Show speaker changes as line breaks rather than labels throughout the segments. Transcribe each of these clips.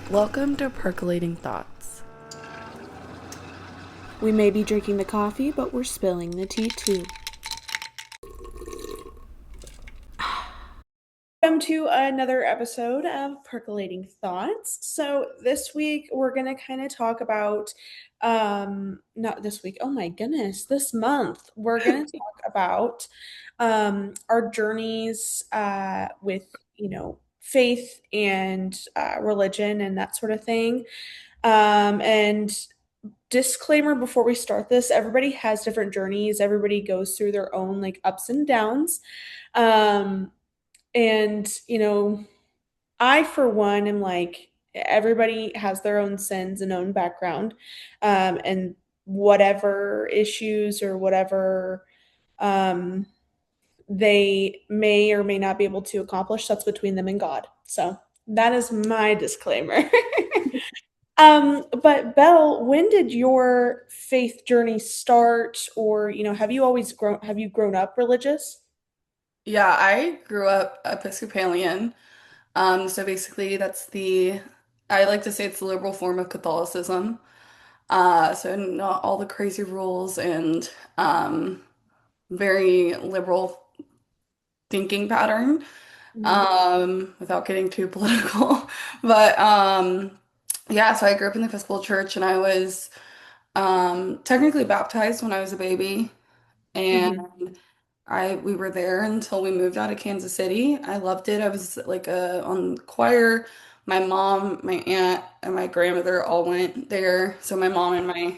Welcome to Percolating Thoughts.
We may be drinking the coffee, but we're spilling the tea too. Welcome to another episode of Percolating Thoughts. So this week we're gonna kind of talk about not this week, oh my goodness, this month we're gonna talk about our journeys with faith and religion and that sort of thing. And disclaimer before we start this, everybody has different journeys, everybody goes through their own like ups and downs. Um and, I, for one, am like, everybody has their own sins and own background. And whatever issues or whatever um, they may or may not be able to accomplish, that's between them and God. So that is my disclaimer. But Belle, when did your faith journey start? Or, have you grown up religious?
Yeah, I grew up Episcopalian. So basically I like to say it's the liberal form of Catholicism. So not all the crazy rules and um, very liberal thinking pattern,
Mhm.
without getting too political. But yeah, so I grew up in the Episcopal Church and I was technically baptized when I was a baby. And
Mhm.
we were there until we moved out of Kansas City. I loved it. I was like on choir. My mom, my aunt, and my grandmother all went there. So my mom and my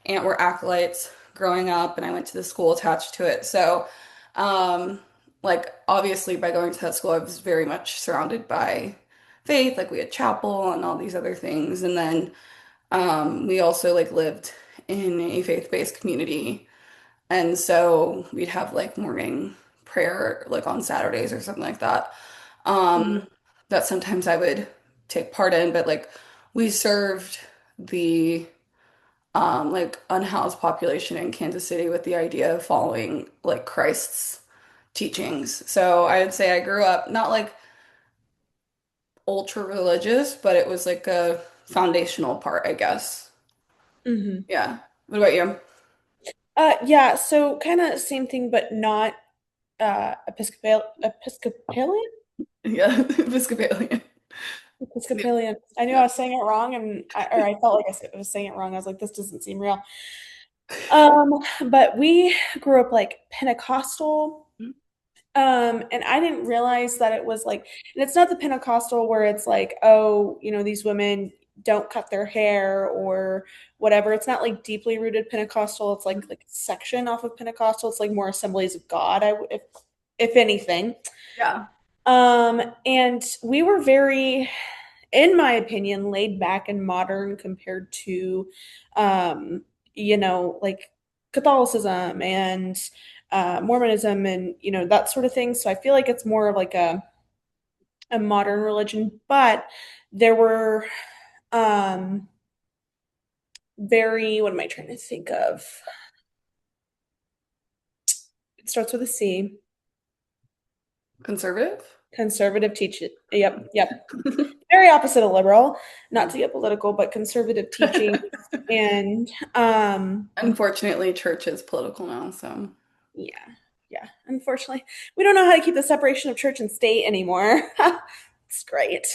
aunt were acolytes growing up, and I went to the school attached to it. So, um, like obviously by going to that school, I was very much surrounded by faith. Like we had chapel and all these other things, and then we also like lived in a faith-based community. And so we'd have like morning prayer like on Saturdays or something like that. Um,
Mhm.
that sometimes I would take part in, but like we served the like unhoused population in Kansas City with the idea of following like Christ's teachings. So I would say I grew up not like ultra religious, but it was like a foundational part, I guess.
Mhm.
Yeah. What about you?
Yeah, so kind of same thing, but not Episcopalian?
Yeah, Episcopalian.
Episcopalian. I knew I
Yeah.
was saying it wrong, and or I felt like I was saying it wrong. I was like, this doesn't seem real. But we grew up like Pentecostal. And I didn't realize that it was like, and it's not the Pentecostal where it's like, oh, these women don't cut their hair or whatever. It's not like deeply rooted Pentecostal. It's like a section off of Pentecostal. It's like more Assemblies of God, if anything.
Yeah.
And we were very, in my opinion, laid back and modern compared to, um, like Catholicism and Mormonism and that sort of thing. So I feel like it's more of like a modern religion, but there were um, very, what am I trying to think of? It starts with a C.
Conservative?
Conservative teaching. Yep, yep. Very opposite of liberal. Not to get political, but conservative teaching and
Unfortunately, church is political now, so
yeah, yeah. Unfortunately, we don't know how to keep the separation of church and state anymore. It's great.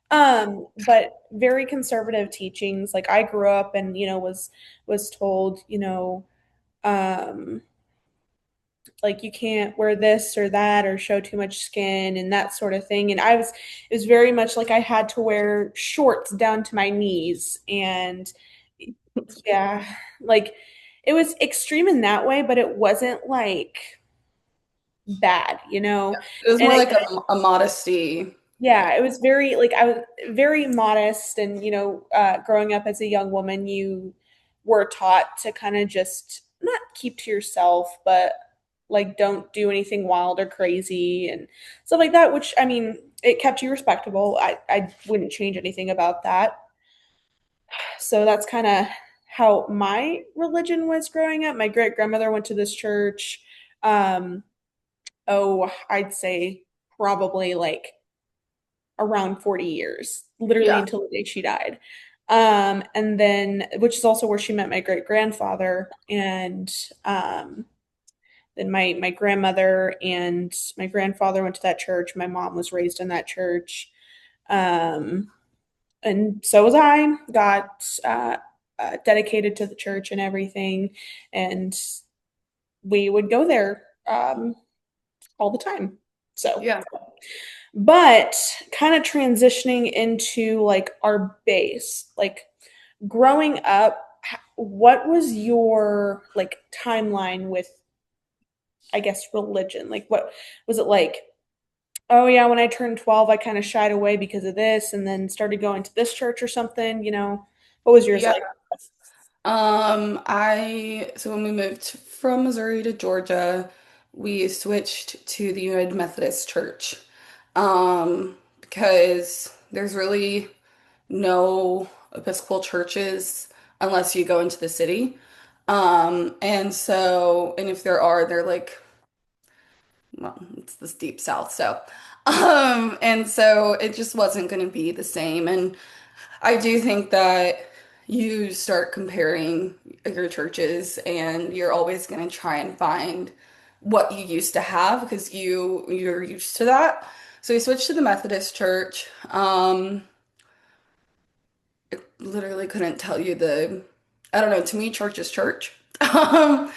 But very conservative teachings. Like I grew up and was told, um, like you can't wear this or that or show too much skin and that sort of thing. And it was very much like I had to wear shorts down to my knees and yeah, like it was extreme in that way, but it wasn't like bad.
it was
And
more like a modesty.
yeah, it was very like I was very modest and growing up as a young woman, you were taught to kind of just not keep to yourself, but like don't do anything wild or crazy and stuff like that, which I mean, it kept you respectable. I wouldn't change anything about that. So that's kind of how my religion was growing up. My great grandmother went to this church. Um, oh, I'd say probably like around 40 years, literally
Yeah.
until the day she died. And then, which is also where she met my great grandfather. And then my grandmother and my grandfather went to that church. My mom was raised in that church. Um, and so was I, got dedicated to the church and everything. And we would go there all the time. So,
Yeah.
but kind of transitioning into like our base, like growing up, what was your like timeline with, I guess, religion? Like, what was it like? Oh, yeah, when I turned 12, I kind of shied away because of this and then started going to this church or something, you know? What was yours
Yeah.
like?
So when we moved from Missouri to Georgia, we switched to the United Methodist Church. Because there's really no Episcopal churches unless you go into the city. And if there are, they're like, well, it's this deep south, so and so it just wasn't going to be the same. And I do think that you start comparing your churches and you're always going to try and find what you used to have because you're used to that. So we switched to the Methodist church. Literally couldn't tell you I don't know, to me church is church. Um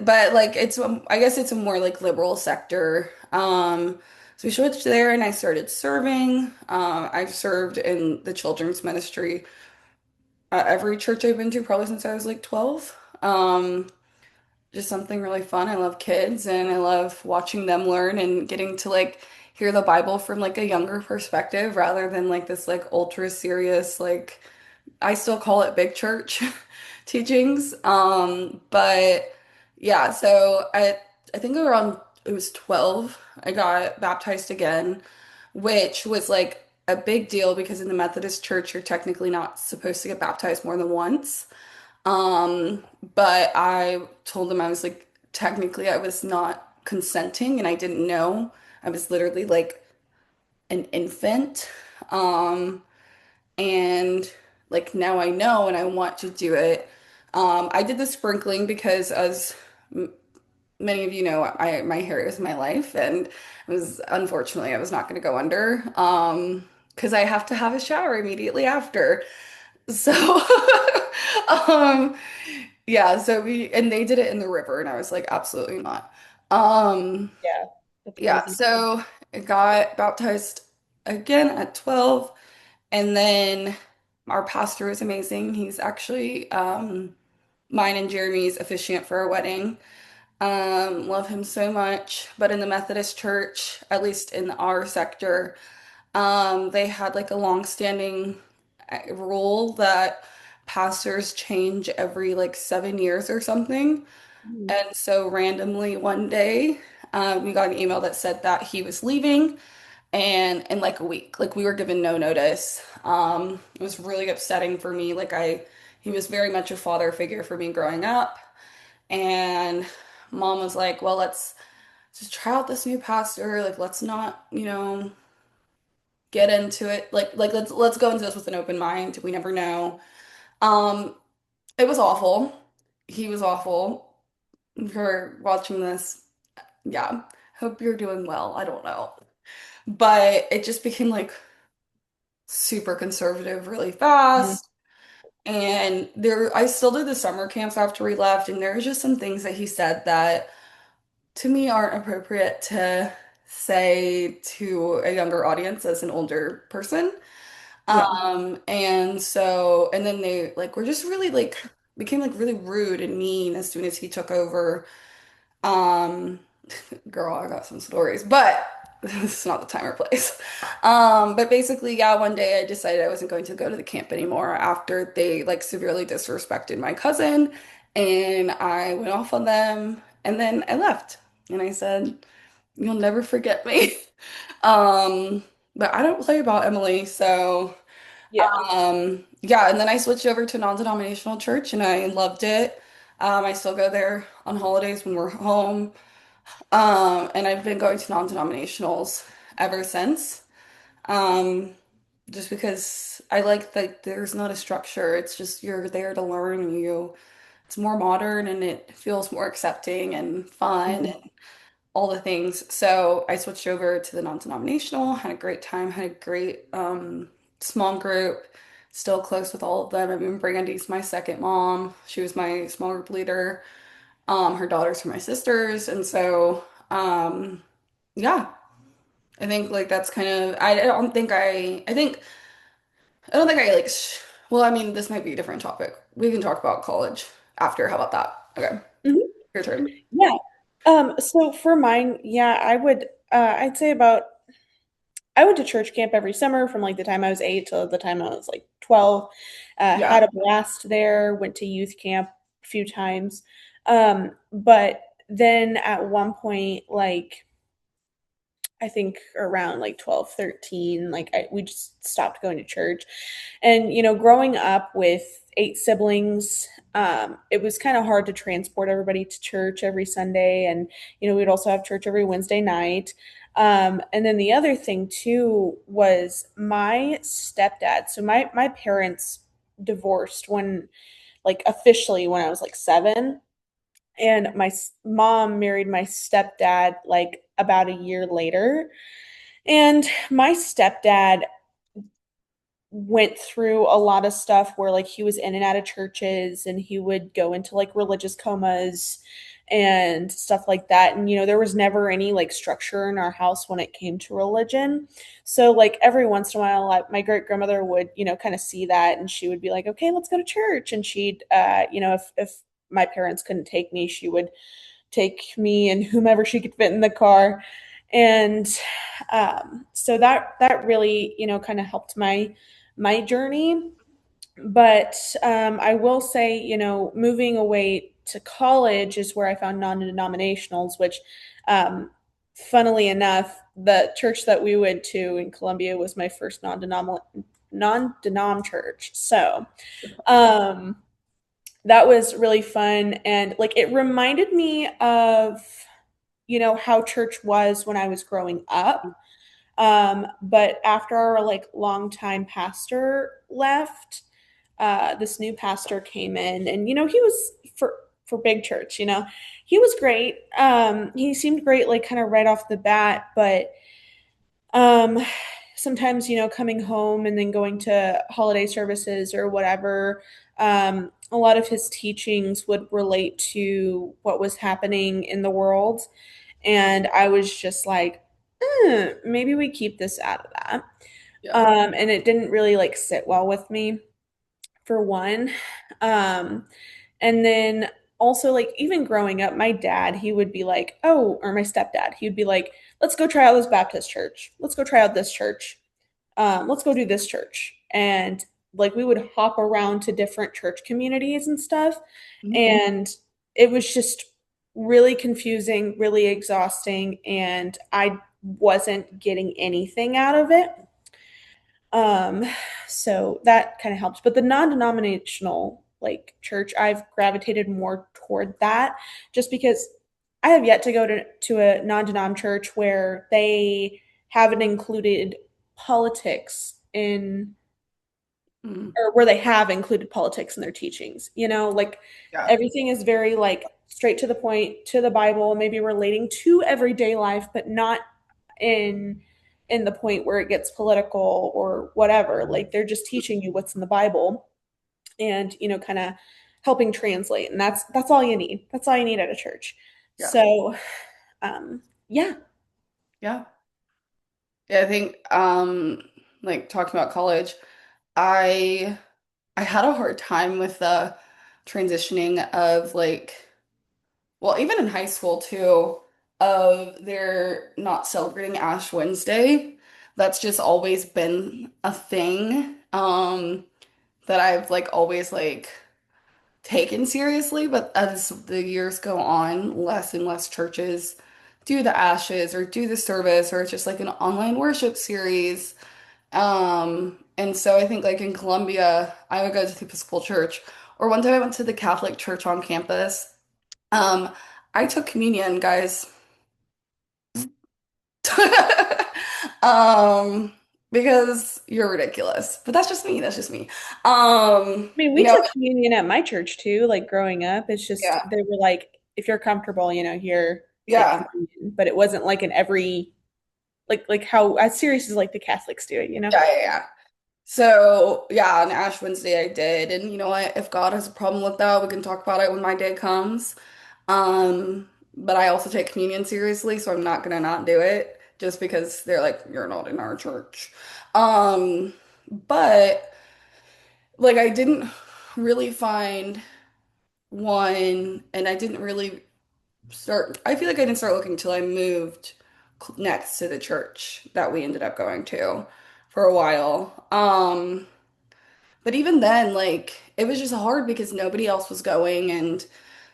but like I guess it's a more like liberal sector. So we switched there and I started serving. I've served in the children's ministry at every church I've been to probably since I was like 12. Just something really fun. I love kids and I love watching them learn and getting to like hear the Bible from like a younger perspective rather than like this like ultra serious like I still call it big church teachings. But yeah, I think around it was 12, I got baptized again, which was like a big deal because in the Methodist church you're technically not supposed to get baptized more than once. But I told them I was like technically I was not consenting and I didn't know. I was literally like an infant. Um and like now I know and I want to do it. I did the sprinkling because, as many of you know, my hair is my life, and it was unfortunately I was not going to go under because I have to have a shower immediately after. So, um, yeah, so we and they did it in the river, and I was like, absolutely not. Um,
Yeah, that's
yeah,
crazy.
so I got baptized again at 12. And then our pastor is amazing. He's actually mine and Jeremy's officiant for our wedding. Love him so much. But in the Methodist church, at least in our sector, they had like a long-standing rule that pastors change every like 7 years or something.
Mhm.
And so randomly one day, we got an email that said that he was leaving and in like a week like we were given no notice. It was really upsetting for me. He was very much a father figure for me growing up, and mom was like, well, let's just try out this new pastor, like let's not, get into it, like let's go into this with an open mind, we never know. um it was awful. He was awful. If you're watching this, yeah, hope you're doing well. I don't know, but it just became like super conservative really
Mhm.
fast. And I still did the summer camps after we left, and there was just some things that he said that to me aren't appropriate to say to a younger audience as an older person.
Yeah.
And then they like were just really like became like really rude and mean as soon as he took over. Um, Girl, I got some stories, but this is not the time or place. But basically, yeah, one day I decided I wasn't going to go to the camp anymore after they like severely disrespected my cousin, and I went off on them, and then I left, and I said, "You'll never forget me." Um, but I don't play about Emily, so
Yeah.
yeah, and then I switched over to non-denominational church, and I loved it. I still go there on holidays when we're home. And I've been going to non-denominationals ever since. Um, just because I like that there's not a structure. It's just you're there to learn and it's more modern and it feels more accepting and fun
Mhm.
and all the things. So I switched over to the non-denominational, had a great time, had a great small group, still close with all of them. I mean, Brandy's my second mom. She was my small group leader. Her daughters are my sisters. And so, yeah, I think like that's kind of, I don't think I like, well, I mean, this might be a different topic. We can talk about college after. How about that? Okay,
Mhm.
your turn.
Yeah. So for mine, yeah, I'd say about I went to church camp every summer from like the time I was 8 till the time I was like 12.
Yeah.
Had a blast there, went to youth camp a few times. But then at one point, like I think around like 12, 13, we just stopped going to church. And, growing up with 8 siblings, it was kind of hard to transport everybody to church every Sunday. And, we'd also have church every Wednesday night. And then the other thing too was my stepdad. So my parents divorced like officially when I was like 7. And my mom married my stepdad like about a year later. And my stepdad went through a lot of stuff where like he was in and out of churches and he would go into like religious comas and stuff like that. And there was never any like structure in our house when it came to religion. So like every once in a while, like, my great grandmother would, kind of see that and she would be like, okay, let's go to church. And she'd if my parents couldn't take me, she would take me and whomever she could fit in the car. And so that really, kind of helped my journey. But I will say, moving away to college is where I found non-denominationals, which, funnily enough, the church that we went to in Columbia was my first non-denom church. So um, that was really fun, and like it reminded me of how church was when I was growing up. But after our like longtime pastor left, this new pastor came in, and he was for big church. He was great. He seemed great, like kind of right off the bat, but um, sometimes coming home and then going to holiday services or whatever. A lot of his teachings would relate to what was happening in the world, and I was just like, maybe we keep this out of that.
Yeah.
And it didn't really like sit well with me for one. Um, and then also like even growing up, my dad, he would be like, oh, or my stepdad, he would be like, let's go try out this Baptist church. Let's go try out this church. Let's go do this church. And like we would hop around to different church communities and stuff.
Mhm.
And it was just really confusing, really exhausting, and I wasn't getting anything out of it. Um, so that kind of helps. But the non-denominational like church, I've gravitated more toward that just because I have yet to go to a non-denom church where they haven't included politics in
Mhm.
or where they have included politics in their teachings. Like
Yeah.
everything is very like straight to the point, to the Bible, maybe relating to everyday life, but not in the point where it gets political or whatever. Like they're just teaching you what's in the Bible and kind of helping translate, and that's all you need. That's all you need at a church.
Yeah.
So yeah.
Yeah. Yeah, I think like talking about college, I I had a hard time with the transitioning of like well, even in high school too, of they're not celebrating Ash Wednesday. That's just always been a thing that I've like always like taken seriously, but as the years go on, less and less churches do the ashes or do the service or it's just like an online worship series. And so I think like in Columbia, I would go to the Episcopal Church, or one time I went to the Catholic Church on campus. Um, I took communion, guys. Um, because you're ridiculous. But that's just me. That's just me.
I mean, we
No,
took communion at my church too, like growing up. It's just
yeah,
they were like, if you're comfortable, here, take
yeah,
communion. But it wasn't like in every like how as serious as like the Catholics do it.
yeah. So yeah, on Ash Wednesday I did, and you know what? If God has a problem with that, we can talk about it when my day comes. But I also take communion seriously, so I'm not gonna not do it just because they're like, you're not in our church. But like I didn't really find one, and I didn't really start. I feel like I didn't start looking till I moved next to the church that we ended up going to for a while. But even then, like, it was just hard because nobody else was going. And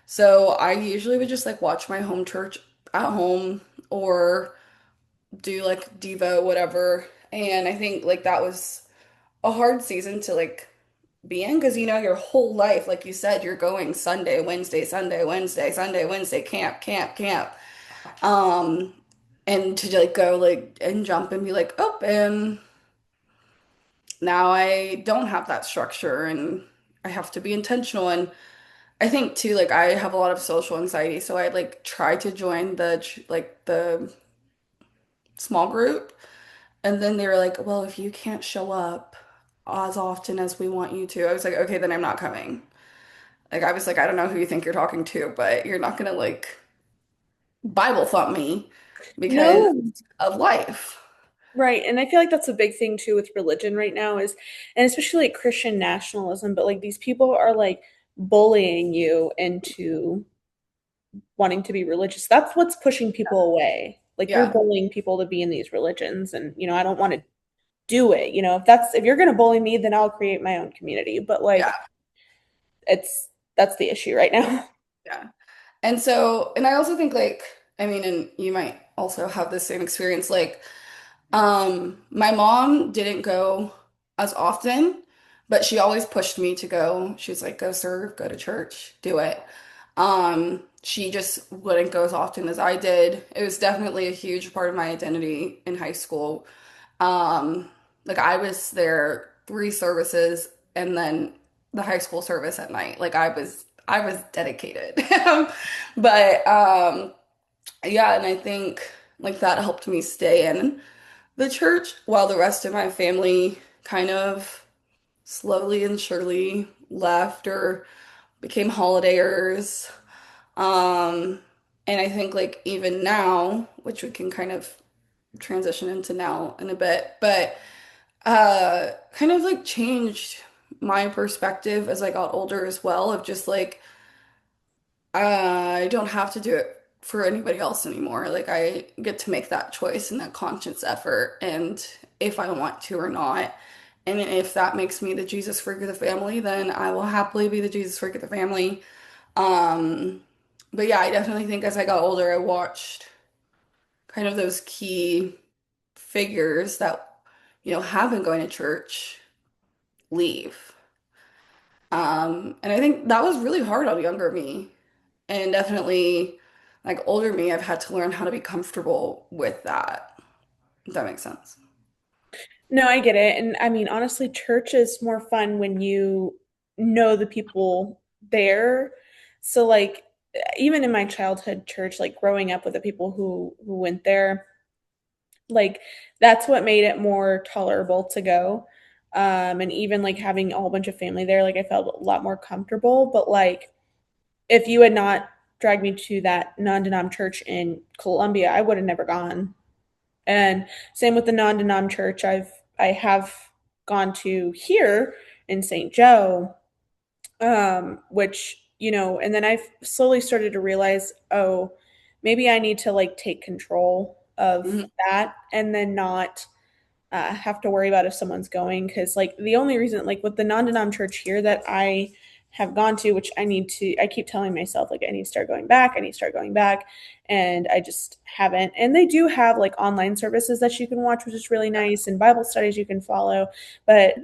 so I usually would just like watch my home church at home or do like Devo, whatever. And I think like that was a hard season to like be in because you know your whole life, like you said, you're going Sunday, Wednesday, Sunday, Wednesday, Sunday, Wednesday, camp, camp, camp. Um, and to like go like and jump and be like, oh, and now I don't have that structure and I have to be intentional. And I think too, like I have a lot of social anxiety, so I like try to join the small group, and then they were like, "Well, if you can't show up as often as we want you to," I was like, "Okay, then I'm not coming." Like I was like, "I don't know who you think you're talking to, but you're not gonna like Bible thump me because
No,
of life."
right. And I feel like that's a big thing too with religion right now is, and especially like Christian nationalism, but like these people are like bullying you into wanting to be religious. That's what's pushing people away. Like you're
Yeah,
bullying people to be in these religions, and I don't want to do it. If you're gonna bully me, then I'll create my own community. But
yeah,
like that's the issue right now.
yeah. And so, and I also think like, I mean, and you might also have the same experience, like. My mom didn't go as often, but she always pushed me to go. She was like, go serve, go to church, do it. She just wouldn't go as often as I did. It was definitely a huge part of my identity in high school. Um, like I was there 3 services and then the high school service at night. Like I was dedicated. But yeah, and I think like that helped me stay in the church while the rest of my family kind of slowly and surely left or became holidayers. Um, and I think like even now, which we can kind of transition into now in a bit, but kind of like changed my perspective as I got older as well of just like I don't have to do it for anybody else anymore. Like I get to make that choice and that conscious effort and if I want to or not. And if that makes me the Jesus freak of the family, then I will happily be the Jesus freak of the family. Um, but yeah, I definitely think as I got older, I watched kind of those key figures that, have been going to church leave. And I think that was really hard on younger me. And definitely, like older me, I've had to learn how to be comfortable with that. If that makes sense.
No, I get it. And I mean, honestly, church is more fun when you know the people there. So like even in my childhood church, like growing up with the people who went there, like that's what made it more tolerable to go. And even like having a whole bunch of family there, like I felt a lot more comfortable. But like if you had not dragged me to that non-denom church in Columbia, I would have never gone. And same with the non-denom church I have gone to here in St. Joe, which, and then I've slowly started to realize, oh, maybe I need to like take control of
Hmm.
that and then not have to worry about if someone's going. Because like the only reason, like with the non-denom church here that I have gone to, which I keep telling myself like I need to start going back, I need to start going back, and I just haven't. And they do have like online services that you can watch, which is really nice, and Bible studies you can follow. But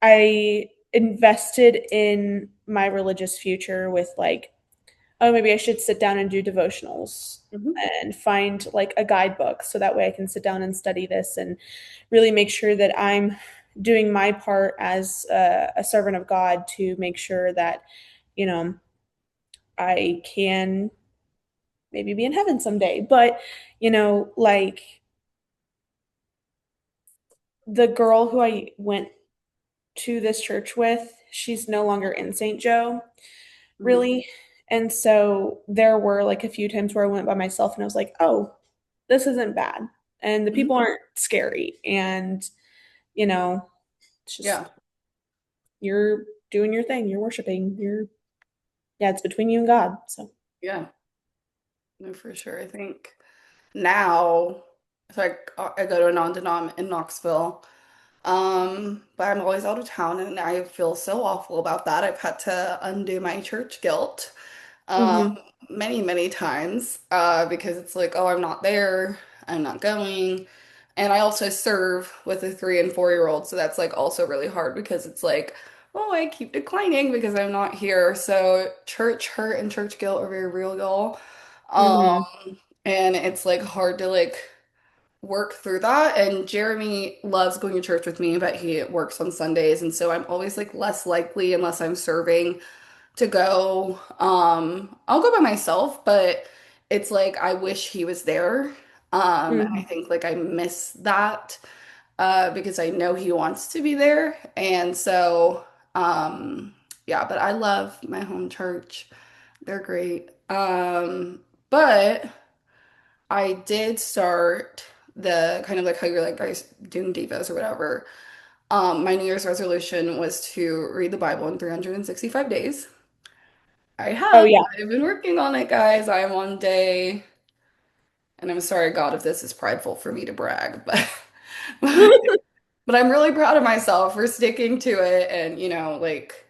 I invested in my religious future with like, oh, maybe I should sit down and do devotionals
Hmm.
and find like a guidebook so that way I can sit down and study this and really make sure that I'm doing my part as a servant of God to make sure that, you know, I can maybe be in heaven someday. But, like the girl who I went to this church with, she's no longer in St. Joe,
Hmm.
really. And so there were like a few times where I went by myself and I was like, oh, this isn't bad. And the people
Hmm.
aren't scary. And, you know, it's just
Yeah,
you're doing your thing, you're worshiping, yeah, it's between you and God. So,
yeah, no, for sure. I think now, it's like I go to a non-denom in Knoxville. But I'm always out of town and I feel so awful about that. I've had to undo my church guilt um
hmm
many times because it's like, oh, I'm not there, I'm not going. And I also serve with a 3 and 4 year old, so that's like also really hard because it's like, oh, I keep declining because I'm not here. So church hurt and church guilt are very real, y'all.
hmm
And it's like hard to like work through that. And Jeremy loves going to church with me, but he works on Sundays, and so I'm always like less likely unless I'm serving to go. I'll go by myself, but it's like I wish he was there. And I
hmm
think like I miss that because I know he wants to be there. And so yeah, but I love my home church. They're great. But I did start the kind of like how you're like guys doing divas or whatever. My New Year's resolution was to read the Bible in 365 days. I
Oh
have.
yeah.
I've been working on it, guys. I am on day, and I'm sorry, God, if this is prideful for me to brag, but but I'm really proud of myself for sticking to it and, like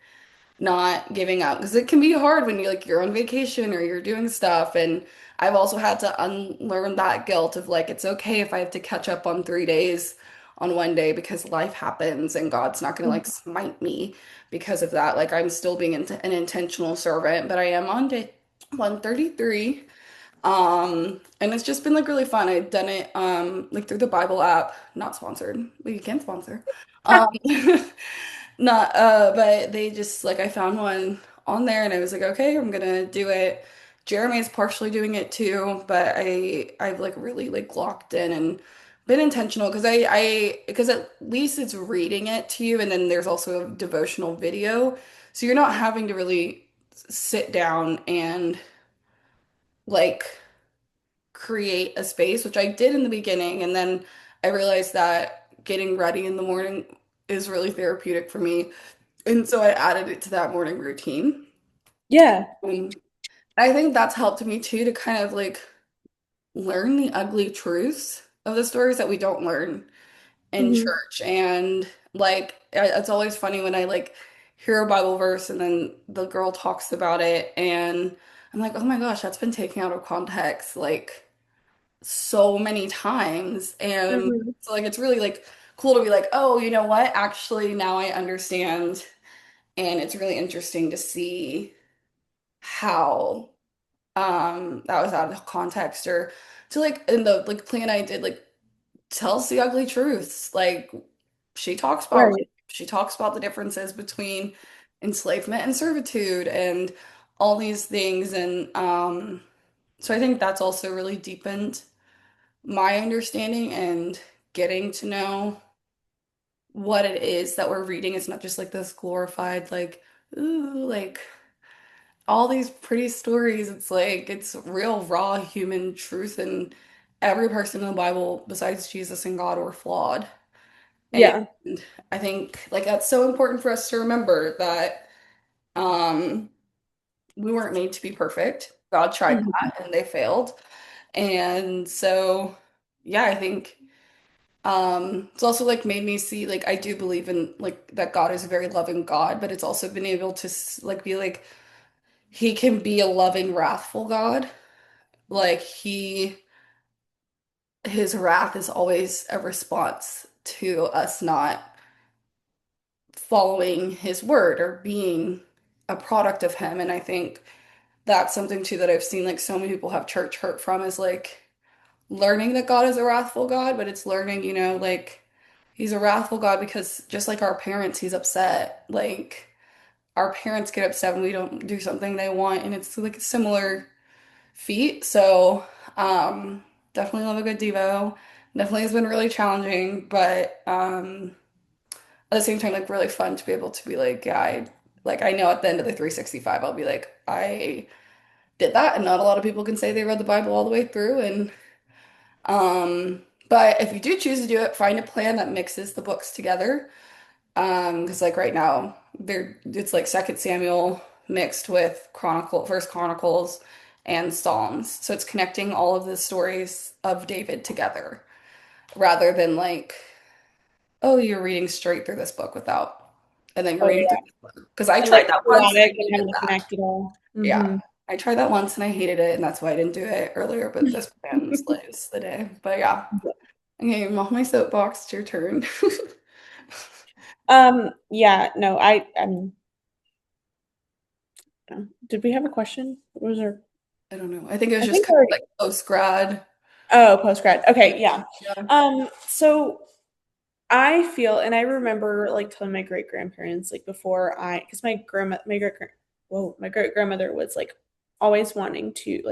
not giving up because it can be hard when you're on vacation or you're doing stuff. And I've also had to unlearn that guilt of like it's okay if I have to catch up on 3 days on one day because life happens and God's not going to like smite me because of that. Like I'm still being an intentional servant, but I am on day 133. And it's just been like really fun. I've done it like through the Bible app, not sponsored, but you can sponsor. Um not but they just like I found one on there and I was like, okay, I'm gonna do it. Jeremy is partially doing it too, but I've like really like locked in and been intentional because because at least it's reading it to you and then there's also a devotional video. So you're not having to really sit down and like create a space, which I did in the beginning, and then I realized that getting ready in the morning is really therapeutic for me. And so I added it to that morning routine.
Yeah.
And I think that's helped me too to kind of like learn the ugly truths of the stories that we don't learn in
hmm
church. And like it's always funny when I like hear a Bible verse and then the girl talks about it and I'm like, oh my gosh, that's been taken out of context. Like so many times. And
hmm
so like it's really like cool to be like, oh, you know what? Actually, now I understand. And it's really interesting to see how that was out of context or to like in the like plan I did like tells the ugly truths. Like she talks about
Right.
she talks about the differences between enslavement and servitude and all these things. And so I think that's also really deepened my understanding and getting to know what it is that we're reading. It's not just like this glorified, like, ooh, like all these pretty stories. It's like it's real, raw human truth, and every person in the Bible, besides Jesus and God, were flawed. And
Yeah.
I think like that's so important for us to remember that um we weren't made to be perfect. God tried
hmm
that and they failed. And so yeah, I think it's also like made me see like I do believe in like that God is a very loving God, but it's also been able to like be like he can be a loving, wrathful God. Like his wrath is always a response to us not following his word or being a product of him. And I think that's something too that I've seen like so many people have church hurt from is like learning that God is a wrathful God, but it's learning, like he's a wrathful God because just like our parents, he's upset. Like our parents get upset when we don't do something they want, and it's like a similar feat. So, definitely love a good Devo. Definitely has been really challenging, but at the same time, like really fun to be able to be like, yeah, I know at the end of the 365, I'll be like, I did that, and not a lot of people can say they read the Bible all the way through. And but if you do choose to do it, find a plan that mixes the books together. Because like right now, it's like Second Samuel mixed with First Chronicles, and Psalms. So it's connecting all of the stories of David together, rather than like, oh, you're reading straight through this book without, and then
Oh
reading through
yeah.
this book. Because I
And like
tried that once and I
chaotic and
hated
having to
that.
connect it all.
Yeah.
Mm-hmm.
I tried that once and I hated it, and that's why I didn't do it earlier, but this plan slays the day. But yeah. Okay, I'm off my soapbox. It's your turn.
Yeah, no, did we have a question? What was there?
I don't know. I think it was
I
just
think
kind of
already.
like post grad.
Oh, post grad. Okay, yeah.
Yeah.
So I feel, and I remember like telling my great grandparents like before because my great grandmother was like always wanting to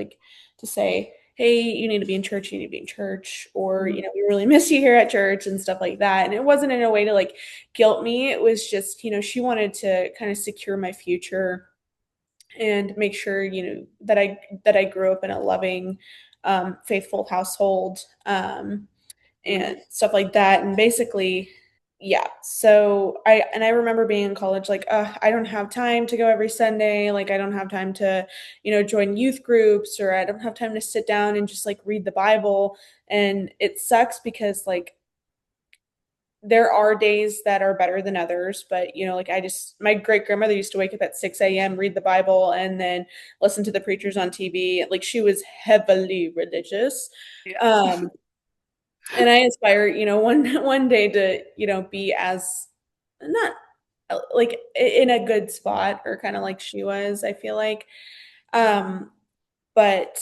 say, hey, you need to be in church, you need to be in church, or
Mhm.
we really miss you here at church and stuff like that. And it wasn't in a way to like guilt me. It was just, she wanted to kind of secure my future and make sure, that I grew up in a loving, faithful household.
Mhm.
And stuff like that. And basically, yeah. So I remember being in college, like, I don't have time to go every Sunday. Like, I don't have time to, join youth groups, or I don't have time to sit down and just like read the Bible. And it sucks because like there are days that are better than others, but like my great grandmother used to wake up at 6 a.m., read the Bible, and then listen to the preachers on TV. Like she was heavily religious.
Yeah.
Um, and I aspire, one day to, be as not like in a good spot or kind of like she was, I feel like. Um, but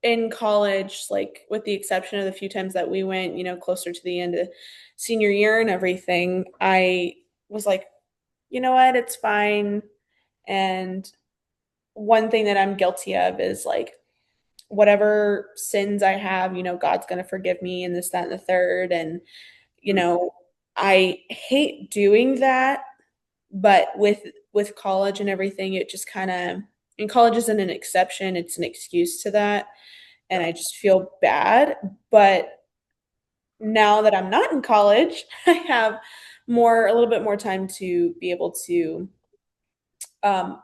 in college, like with the exception of the few times that we went, closer to the end of senior year and everything, I was like, you know what, it's fine. And one thing that I'm guilty of is like whatever sins I have, God's going to forgive me and this, that, and the third. And you
Mhm.
know, I hate doing that, but with college and everything, it just kind of and college isn't an exception, it's an excuse to that. And
Yeah.
I just feel bad. But now that I'm not in college, I have a little bit more time to be able to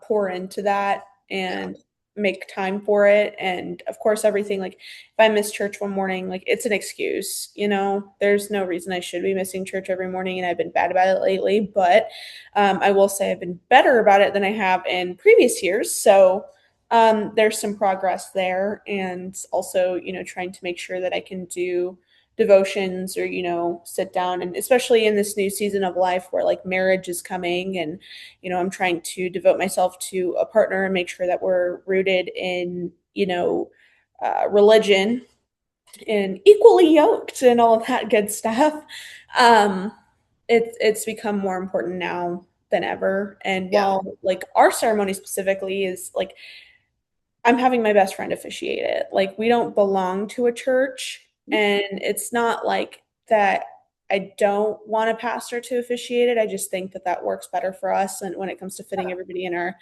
pour into that
Yeah.
and make time for it. And of course, everything like if I miss church one morning, like it's an excuse, there's no reason I should be missing church every morning. And I've been bad about it lately, but I will say I've been better about it than I have in previous years. So there's some progress there. And also, trying to make sure that I can do devotions or sit down, and especially in this new season of life where like marriage is coming, and I'm trying to devote myself to a partner and make sure that we're rooted in, religion and equally yoked and all of that good stuff. Um, it's become more important now than ever. And
Yeah.
while like our ceremony specifically is like I'm having my best friend officiate it. Like we don't belong to a church, and it's not like that I don't want a pastor to officiate it. I just think that that works better for us and when it comes to fitting everybody in our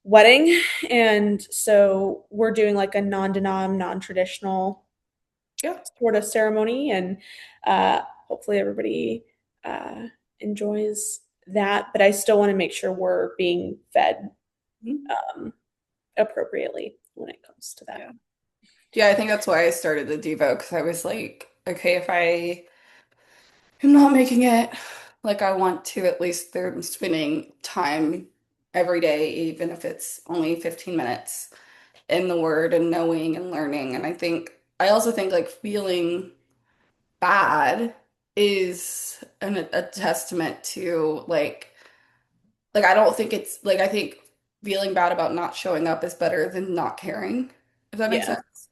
wedding. And so we're doing like a non-denom, non-traditional
Yeah.
sort of ceremony, and hopefully everybody uh, enjoys that. But I still want to make sure we're being fed
Mhm.
um, appropriately when it comes to that.
Yeah. Yeah, I think that's why I started the Devo because I was like, okay, if I am not making it like I want to, at least they're spending time every day, even if it's only 15 minutes in the word and knowing and learning. And I also think like feeling bad is a testament to like I don't think it's like I think feeling bad about not showing up is better than not caring, if that makes
Yeah.
sense.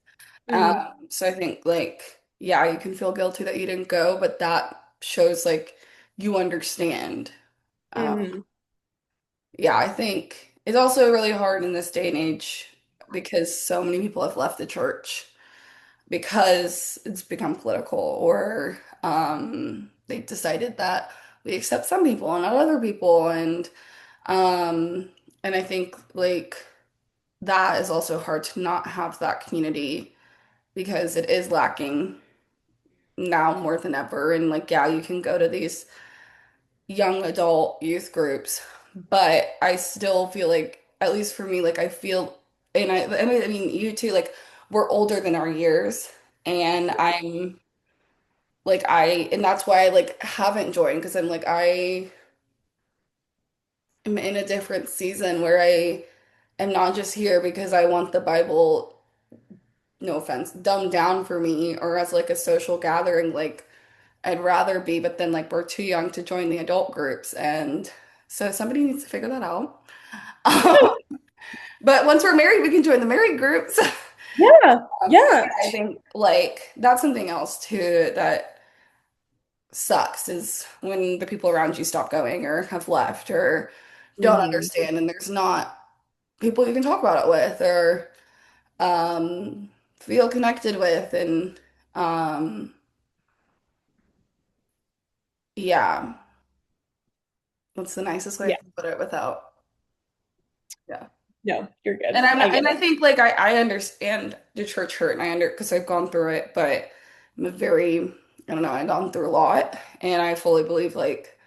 Mm-hmm.
So I think like, yeah, you can feel guilty that you didn't go, but that shows like you understand. Um,
Mm-hmm.
yeah, I think it's also really hard in this day and age because so many people have left the church because it's become political or they decided that we accept some people and not other people um and I think like that is also hard to not have that community because it is lacking now more than ever. And like, yeah, you can go to these young adult youth groups, but I still feel like, at least for me, like I feel, I mean, you too, like we're older than our years, and and that's why I like haven't joined because I'm like I am in a different season where I am not just here because I want the Bible, no offense, dumbed down for me or as like a social gathering. Like I'd rather be, but then like we're too young to join the adult groups, and so somebody needs to figure that out. But once we're married, we can join the married groups.
Yeah.
But
Yeah.
yeah, I think like that's something else too that sucks is when the people around you stop going or have left or don't
Mm-hmm.
understand, and there's not people you can talk about it with or feel connected with, and um, yeah, that's the nicest way I
Yeah.
can put it without, yeah.
No, you're good.
And
I get
I think like I understand the church hurt and I because I've gone through it, but I'm a very I don't know, I've gone through a lot and I fully believe like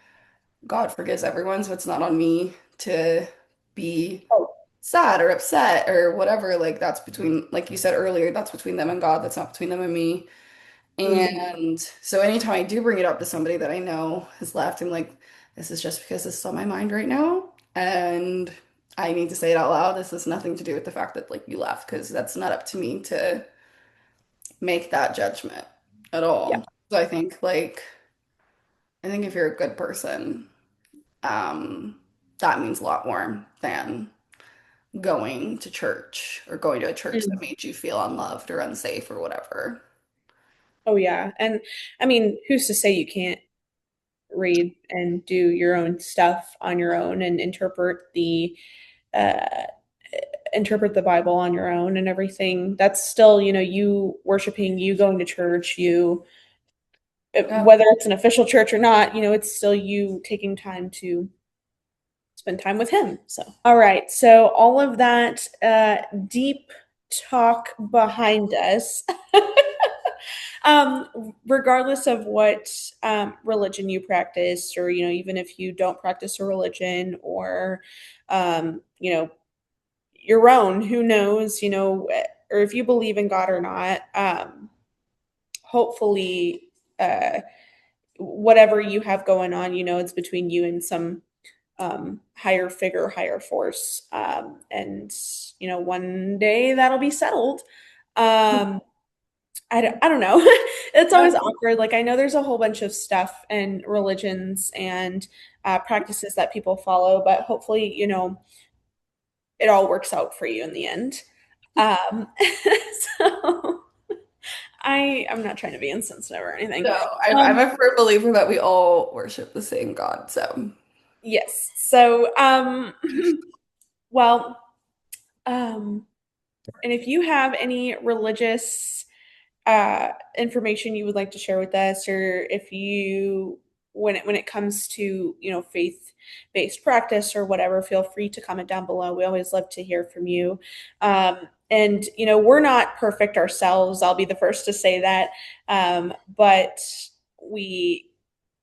God forgives everyone, so it's not on me to be
it.
sad or upset or whatever. Like that's between, like you said earlier, that's between them and God. That's not between them and me.
Mm-hmm.
And so anytime I do bring it up to somebody that I know has left, I'm like, this is just because this is on my mind right now. And I need to say it out loud. This has nothing to do with the fact that like you left, because that's not up to me to make that judgment at
Yeah.
all. So I think if you're a good person, that means a lot more than going to church or going to a church that
Mm.
made you feel unloved or unsafe or whatever.
Oh yeah. And I mean, who's to say you can't read and do your own stuff on your own and uh interpret the Bible on your own and everything? That's still, you worshiping, you going to church,
Yeah.
whether it's an official church or not, it's still you taking time to spend time with him. So, all right. So, all of that deep talk behind us. Regardless of what religion you practice, or even if you don't practice a religion, or um, you know, your own, who knows, or if you believe in God or not, hopefully, whatever you have going on, it's between you and some higher figure, higher force. And, one day that'll be settled. Um, I don't know. It's
Yeah.
always awkward. Like, I know there's a whole bunch of stuff and religions and practices that people follow, but hopefully, it all works out for you in the end. Um, so I'm not trying to be insensitive or anything.
No, I'm
Um,
a firm believer that we all worship the same God. So,
yes. So, well, um, and if you have any religious information you would like to share with us, or if you, when it comes to faith-based practice or whatever, feel free to comment down below. We always love to hear from you. And we're not perfect ourselves. I'll be the first to say that, but we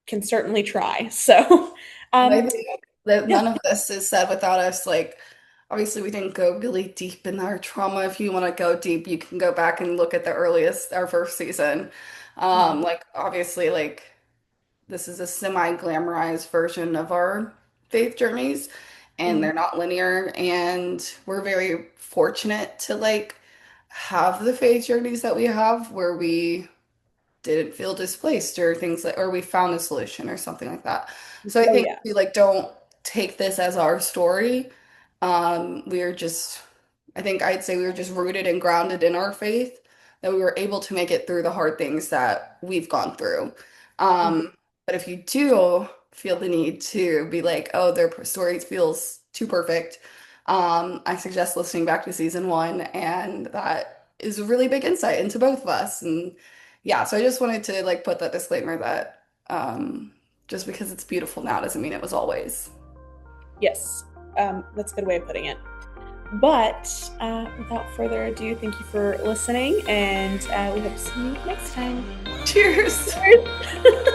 can certainly try. So,
and I
um,
think that
yeah.
none of this is said without us. Like, obviously, we didn't go really deep in our trauma. If you want to go deep, you can go back and look at our first season.
Mhm.
Like, obviously, like this is a semi-glamorized version of our faith journeys, and
Mhm.
they're not linear. And we're very fortunate to like have the faith journeys that we have where we didn't feel displaced or things like, or we found a solution or something like that. So I
Oh
think
yeah.
we like don't take this as our story. We are just, I think I'd say we were just rooted and grounded in our faith, that we were able to make it through the hard things that we've gone through.
Mhm.
But if you do feel the need to be like, oh, their story feels too perfect, I suggest listening back to season one, and that is a really big insight into both of us. And yeah, so I just wanted to like put that disclaimer that just because it's beautiful now doesn't mean it was always.
Yes, that's a good way of putting it. But without further ado, thank you for listening, and we hope to see you next time.
Cheers.
Cheers!